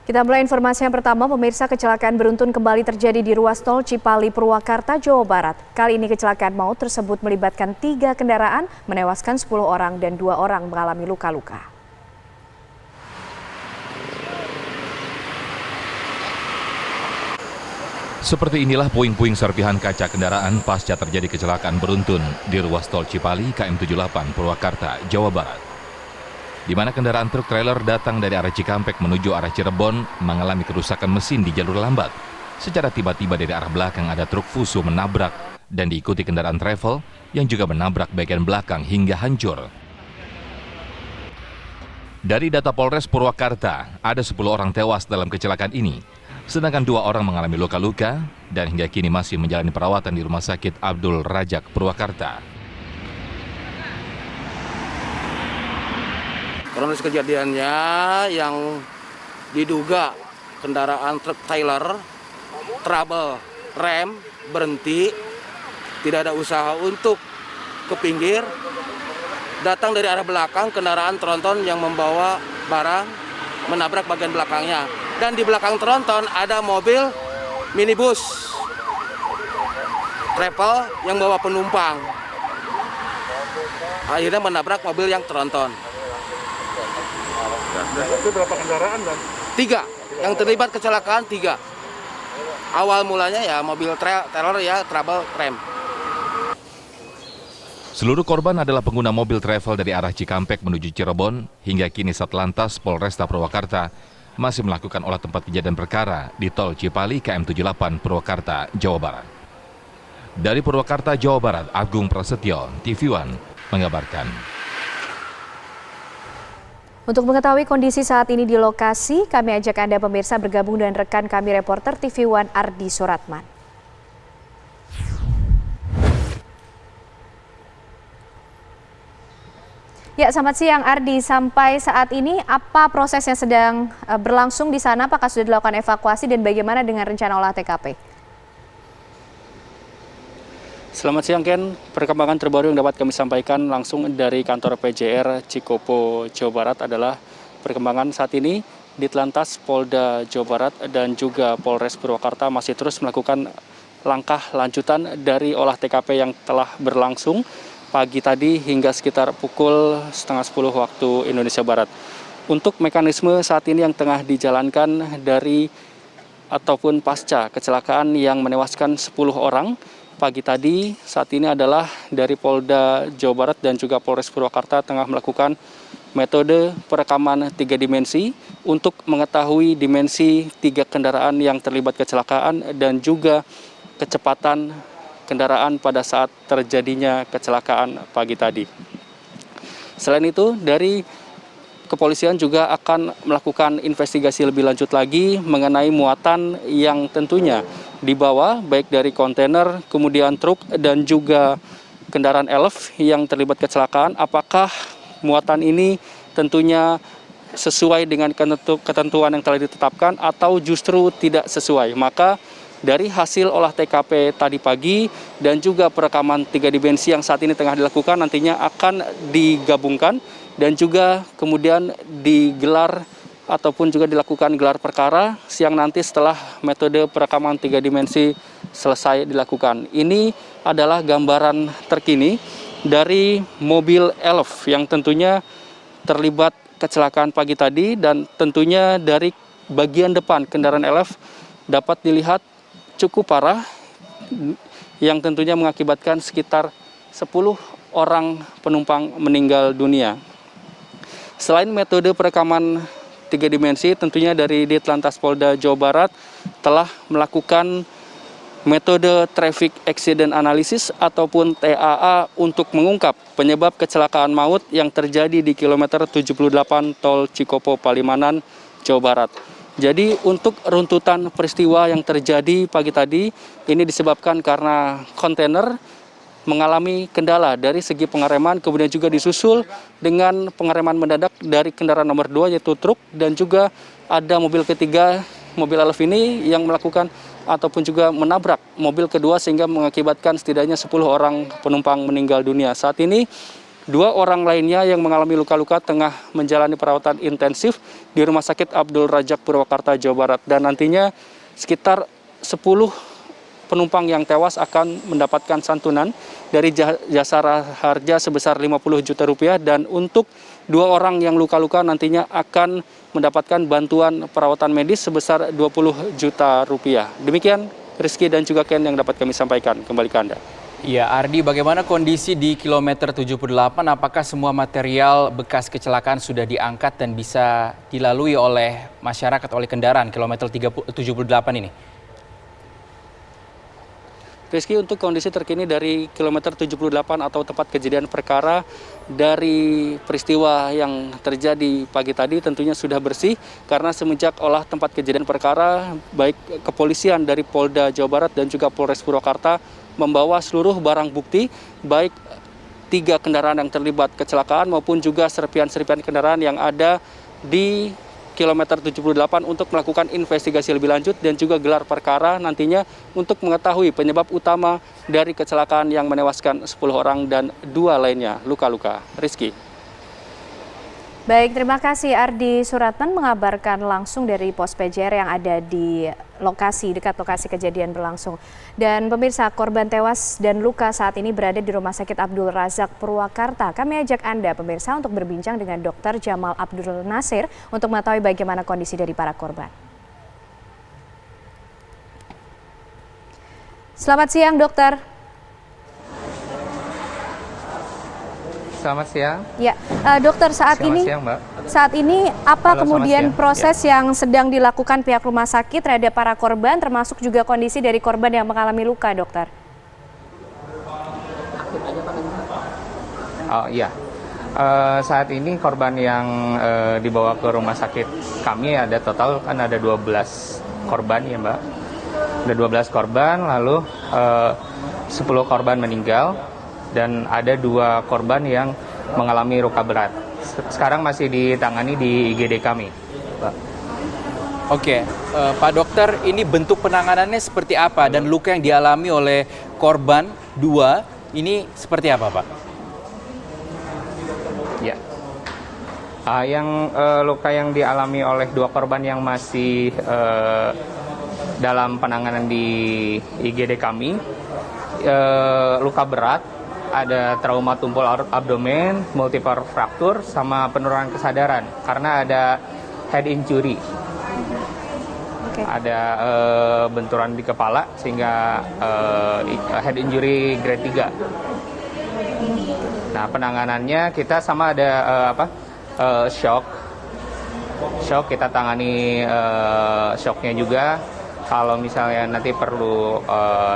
Kita mulai informasi yang pertama, pemirsa. Kecelakaan beruntun kembali terjadi di ruas tol Cipali, Purwakarta, Jawa Barat. Kali ini kecelakaan maut tersebut melibatkan 3 kendaraan, menewaskan 10 orang dan 2 orang mengalami luka-luka. Seperti inilah puing-puing serpihan kaca kendaraan pasca terjadi kecelakaan beruntun di ruas tol Cipali KM 78 Purwakarta, Jawa Barat. Di mana kendaraan truk trailer datang dari arah Cikampek menuju arah Cirebon mengalami kerusakan mesin di jalur lambat. Secara tiba-tiba dari arah belakang ada truk Fuso menabrak dan diikuti kendaraan travel yang juga menabrak bagian belakang hingga hancur. Dari data Polres Purwakarta, ada 10 orang tewas dalam kecelakaan ini, sedangkan 2 orang mengalami luka-luka dan hingga kini masih menjalani perawatan di Rumah Sakit Abdul Rajak Purwakarta. Kronologis kejadiannya yang diduga kendaraan truk trailer trouble rem berhenti, tidak ada usaha untuk ke pinggir, datang dari arah belakang kendaraan tronton yang membawa barang menabrak bagian belakangnya, dan di belakang tronton ada mobil minibus travel yang bawa penumpang, akhirnya menabrak mobil yang tronton. Itu berapa kendaraan, Bang? 3 yang terlibat kecelakaan, 3. Awal mulanya ya mobil trailer ya trouble rem. Seluruh korban adalah pengguna mobil travel dari arah Cikampek menuju Cirebon. Hingga kini Satlantas Polresta Purwakarta masih melakukan olah tempat kejadian perkara di tol Cipali KM 78 Purwakarta, Jawa Barat. Dari Purwakarta, Jawa Barat, Agung Prasetyo, TV One mengabarkan. Untuk mengetahui kondisi saat ini di lokasi, kami ajak Anda pemirsa bergabung dengan rekan kami reporter TV One Ardi Suratman. Ya, selamat siang Ardi. Sampai saat ini apa proses yang sedang berlangsung di sana? Apakah sudah dilakukan evakuasi dan bagaimana dengan rencana olah TKP? Selamat siang Ken, perkembangan terbaru yang dapat kami sampaikan langsung dari kantor PJR Cikopo, Jawa Barat adalah perkembangan saat ini Ditlantas Polda Jawa Barat dan juga Polres Purwakarta masih terus melakukan langkah lanjutan dari olah TKP yang telah berlangsung pagi tadi hingga sekitar pukul 9:30 waktu Indonesia Barat. Untuk mekanisme saat ini yang tengah dijalankan dari ataupun pasca kecelakaan yang menewaskan 10 orang, pagi tadi saat ini adalah dari Polda Jawa Barat dan juga Polres Purwakarta tengah melakukan metode perekaman 3 dimensi untuk mengetahui dimensi 3 kendaraan yang terlibat kecelakaan dan juga kecepatan kendaraan pada saat terjadinya kecelakaan pagi tadi. Selain itu, dari kepolisian juga akan melakukan investigasi lebih lanjut lagi mengenai muatan yang tentunya dibawa baik dari kontainer, kemudian truk dan juga kendaraan elf yang terlibat kecelakaan. Apakah muatan ini tentunya sesuai dengan ketentuan yang telah ditetapkan atau justru tidak sesuai. Maka dari hasil olah TKP tadi pagi dan juga perekaman 3 dimensi yang saat ini tengah dilakukan nantinya akan digabungkan dan juga kemudian digelar ataupun juga dilakukan gelar perkara siang nanti setelah metode perekaman 3 dimensi selesai dilakukan. Ini adalah gambaran terkini dari mobil elf yang tentunya terlibat kecelakaan pagi tadi, dan tentunya dari bagian depan kendaraan elf dapat dilihat cukup parah yang tentunya mengakibatkan sekitar 10 orang penumpang meninggal dunia. Selain metode perekaman 3 dimensi, tentunya dari Ditlantas Polda Jawa Barat telah melakukan metode Traffic Accident Analysis ataupun TAA untuk mengungkap penyebab kecelakaan maut yang terjadi di kilometer 78 Tol Cikopo Palimanan, Jawa Barat. Jadi untuk runtutan peristiwa yang terjadi pagi tadi ini disebabkan karena kontainer mengalami kendala dari segi pengereman, kemudian juga disusul dengan pengereman mendadak dari kendaraan nomor 2 yaitu truk, dan juga ada mobil ketiga, mobil elf ini yang melakukan ataupun juga menabrak mobil kedua sehingga mengakibatkan setidaknya 10 orang penumpang meninggal dunia. Saat ini 2 orang lainnya yang mengalami luka-luka tengah menjalani perawatan intensif di Rumah Sakit Abdul Razak Purwakarta, Jawa Barat. Dan nantinya sekitar 10 penumpang yang tewas akan mendapatkan santunan dari jasara harja sebesar 50 juta rupiah. Dan untuk 2 orang yang luka-luka nantinya akan mendapatkan bantuan perawatan medis sebesar 20 juta rupiah. Demikian Rizky dan juga Ken yang dapat kami sampaikan. Kembali ke Anda. Ya, Ardi, bagaimana kondisi di kilometer 78? Apakah semua material bekas kecelakaan sudah diangkat dan bisa dilalui oleh masyarakat, oleh kendaraan kilometer 78 ini? Rizky, untuk kondisi terkini dari kilometer 78 atau tempat kejadian perkara dari peristiwa yang terjadi pagi tadi tentunya sudah bersih karena semenjak olah tempat kejadian perkara baik kepolisian dari Polda Jawa Barat dan juga Polres Purwakarta membawa seluruh barang bukti baik 3 kendaraan yang terlibat kecelakaan maupun juga serpian-serpian kendaraan yang ada di kilometer 78 untuk melakukan investigasi lebih lanjut dan juga gelar perkara nantinya untuk mengetahui penyebab utama dari kecelakaan yang menewaskan 10 orang dan 2 lainnya luka-luka. Rizky. Baik, terima kasih Ardi Suratman mengabarkan langsung dari pos PJR yang ada di lokasi, dekat lokasi kejadian berlangsung. Dan pemirsa, korban tewas dan luka saat ini berada di Rumah Sakit Abdul Razak Purwakarta. Kami ajak Anda pemirsa untuk berbincang dengan Dr. Jamal Abdul Nasir untuk mengetahui bagaimana kondisi dari para korban. Selamat siang, dokter. Selamat siang. Ya, dokter, saat siang, Mbak. Apa Halo, kemudian siang. proses yang sedang dilakukan pihak rumah sakit terhadap para korban, termasuk juga kondisi dari korban yang mengalami luka, dokter? Oh iya, saat ini korban yang dibawa ke rumah sakit kami ada total kan ada 12 korban ya, Mbak. Ada 12 korban, lalu 10 korban meninggal dan ada 2 korban yang mengalami luka berat. Sekarang masih ditangani di IGD kami, Pak. Oke, Pak Dokter, ini bentuk penanganannya seperti apa dan luka yang dialami oleh korban 2 ini seperti apa, Pak? Ya, luka yang dialami oleh 2 korban yang masih dalam penanganan di IGD kami, luka berat. Ada trauma tumpul abdomen, multiple fracture, sama penurunan kesadaran karena ada head injury. Okay. Ada benturan di kepala sehingga head injury grade 3. Nah, penanganannya kita sama ada shock kita tangani shocknya juga. Kalau misalnya nanti perlu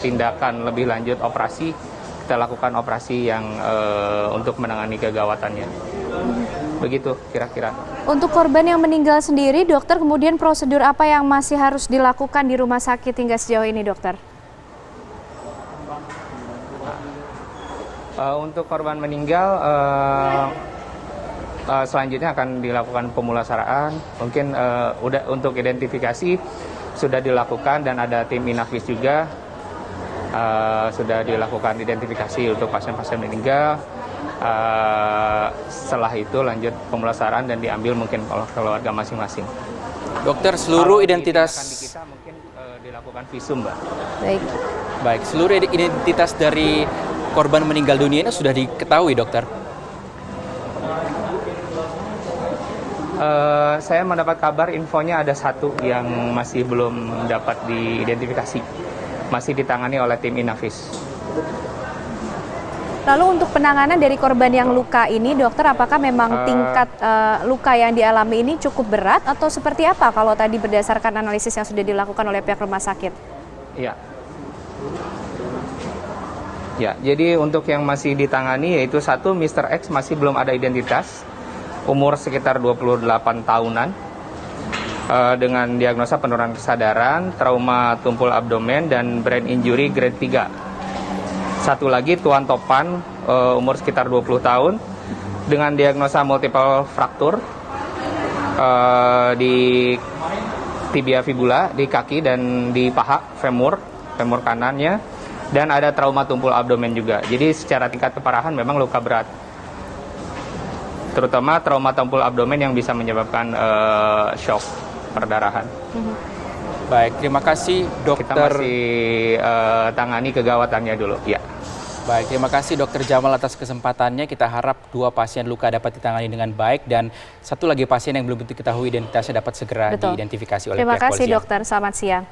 tindakan lebih lanjut operasi, kita lakukan operasi yang untuk menangani kegawatannya. Begitu kira-kira. Untuk korban yang meninggal sendiri, dokter, kemudian prosedur apa yang masih harus dilakukan di rumah sakit hingga sejauh ini, dokter? Untuk korban meninggal, selanjutnya akan dilakukan pemulasaraan. Mungkin untuk identifikasi sudah dilakukan dan ada tim Inafis juga. Sudah dilakukan identifikasi untuk pasien-pasien meninggal. Setelah itu lanjut pemulasaran dan diambil mungkin oleh keluarga masing-masing. Dokter, seluruh identitas di kita mungkin dilakukan visum, Mbak. Baik, seluruh identitas dari korban meninggal dunia ini sudah diketahui, dokter? Saya mendapat kabar infonya ada 1 yang masih belum dapat diidentifikasi. Masih ditangani oleh tim Inafis. Lalu untuk penanganan dari korban yang luka ini, dokter, apakah memang tingkat luka yang dialami ini cukup berat atau seperti apa kalau tadi berdasarkan analisis yang sudah dilakukan oleh pihak rumah sakit? Iya. Ya, jadi untuk yang masih ditangani yaitu 1 Mr. X masih belum ada identitas, umur sekitar 28 tahunan. Dengan diagnosa penurunan kesadaran, trauma tumpul abdomen, dan brain injury grade 3. 1 lagi Tuan Topan, umur sekitar 20 tahun, dengan diagnosa multiple fracture di tibia fibula, di kaki dan di paha, femur kanannya, dan ada trauma tumpul abdomen juga. Jadi secara tingkat keparahan memang luka berat. terutama trauma tumpul abdomen yang bisa menyebabkan shock perdarahan. Baik, terima kasih Kita dokter. masih tangani kegawatannya dulu. Ya. Baik, terima kasih Dokter Jamal atas kesempatannya. Kita harap 2 pasien luka dapat ditangani dengan baik dan 1 lagi pasien yang belum diketahui identitasnya dapat segera Betul. diidentifikasi oleh Terima pihak kasih polisian. dokter, selamat siang.